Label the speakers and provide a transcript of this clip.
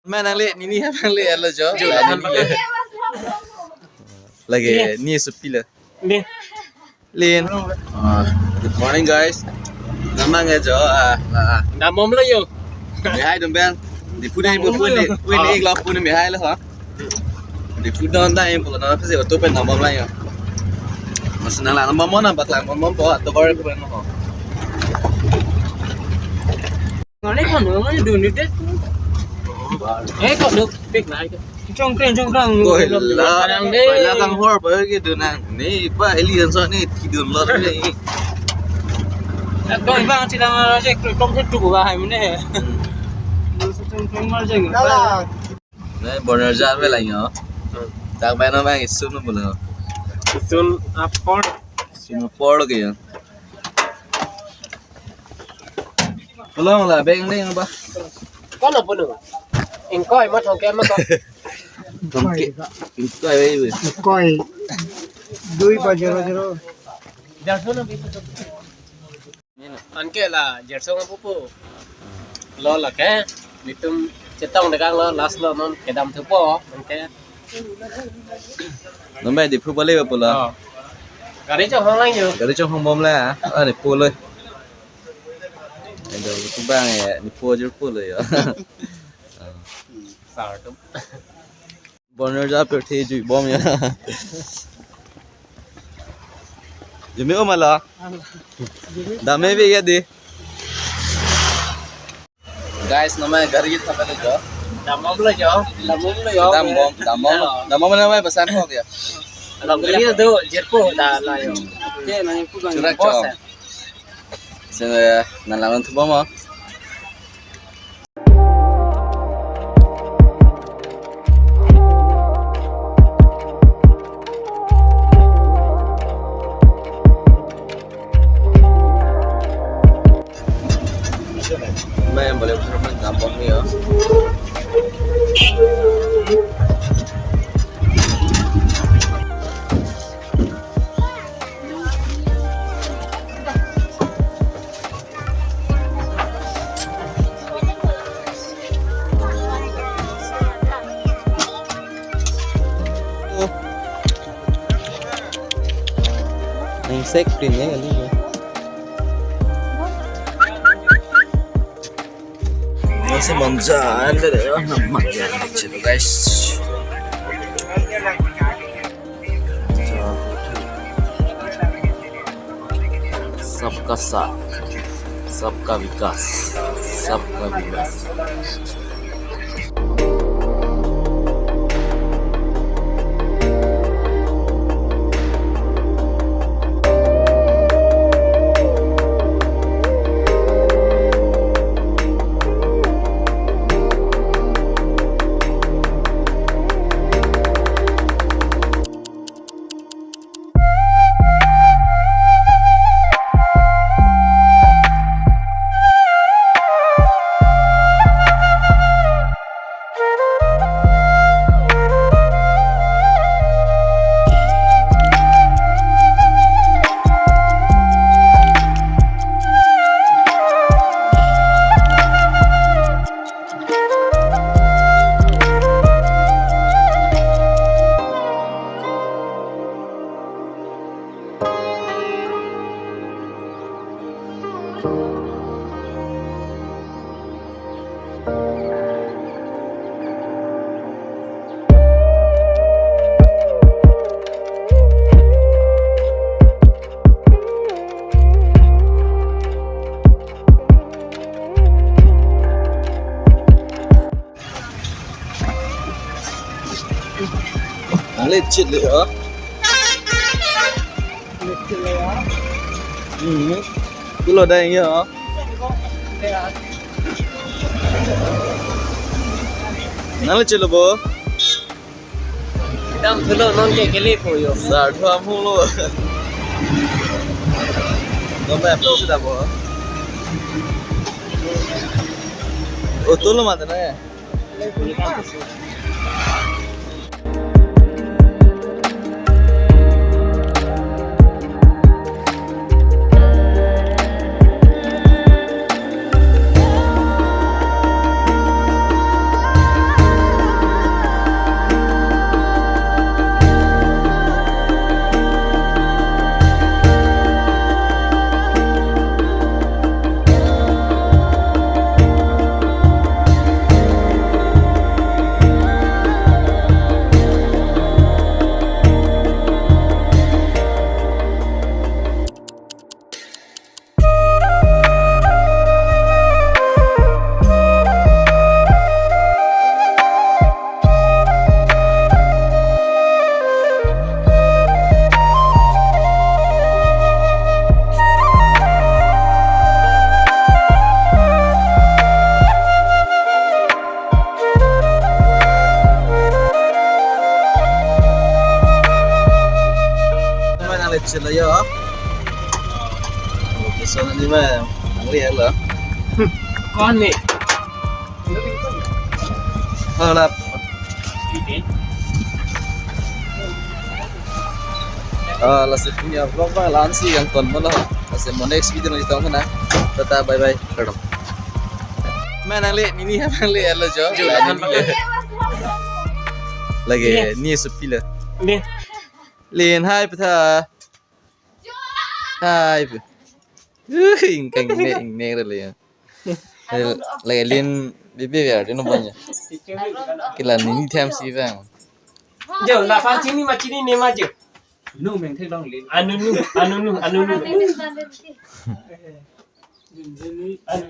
Speaker 1: Mana le ni apa le lo jo. Lagi ni sepi le. Lin. Good morning guys. Nama nggak jo.
Speaker 2: Nama lo yo.
Speaker 1: Hai dong bang. Di pun ini lo pun ini hai lah ha. Di pun dah yang pula nama pasti waktu pen nama lah ya. Masih nala nama mana bakal nama bawa atau baru pun nama.
Speaker 2: Ngalih kan orang itu ni deh. Kau được biết lại trong răng
Speaker 1: Coi là căng hoa bởi cái đường này này ba alien sao này thì đường lót này.
Speaker 2: Coi vang chỉ là cái trong cái trụ vào hay này. Trong mà gì nữa.
Speaker 1: Này bọn nó ra với lại nhở. Chắc bạn nó mang cái sun nó một lần.
Speaker 2: Sun apart.
Speaker 1: Sun apart kìa. Belum lah, beng ni apa?
Speaker 2: Có là bữa nữa. Anh coi mất thằng kem mất con.
Speaker 1: Không kệ. Coi vậy.
Speaker 3: Coi. Đuôi bao giờ.
Speaker 2: Jirsong nó bị. Anh kia là Jirsong apa po. Lo là cái nitum cetong dekat lo last lo non cái đam thứ po anh kia.
Speaker 1: Nó mày đi phu balik apa lah?
Speaker 2: Gari trong hang lain yo.
Speaker 1: Dari trong hong bom lah. Ni phuเลย. Ada tu bang ya, ni phu je phuเลยya.
Speaker 2: Sao đúng.
Speaker 1: Bonner ra per the ju bom ya. Jumi o mala. Dame भी ya de. Guys, nama घर की था पहले जो.
Speaker 2: Damom lo yo.
Speaker 1: Damom nama pesan kok ya.
Speaker 2: Kalau beli itu jerpo dah lah yo. Oke, nanya pulang.
Speaker 1: Surat jom. Saya nalangan tu bom. Yang boleh bersama gampang ni ya. Yang sek printnya kali ni. Masih manjaan deh ya, nampak ya kecil guys. Sabka sa, sabka vikas, sabka vikas. Legit le ya. Kulo dah yang ya. Nala chelo bo.
Speaker 2: Dam thelo non ke liye po yo.
Speaker 1: Sa thua mu lo. Nomor apa sudah bo? Oh, tu lo mana ya? lecture ya. Oke, so nanti mah lihat lah.
Speaker 2: Con này.
Speaker 1: Lah. Last punya vlog mah lansi yang ton mana. Last mau next video nanti tahu mana. Tata bye bye. Kadang. Mana ini apa lo jo? Lagi ni sepi lah.
Speaker 2: Đi.
Speaker 1: Liền hai peta. Hai. Ingkang ne rồi liền. Lagi liền bibi ya, dia nombanya. Kila ni time si bang.
Speaker 2: Giờ là pha chín mà chín đi nêm mà chứ.
Speaker 3: Nu mình thấy long lên.
Speaker 2: Anu nu.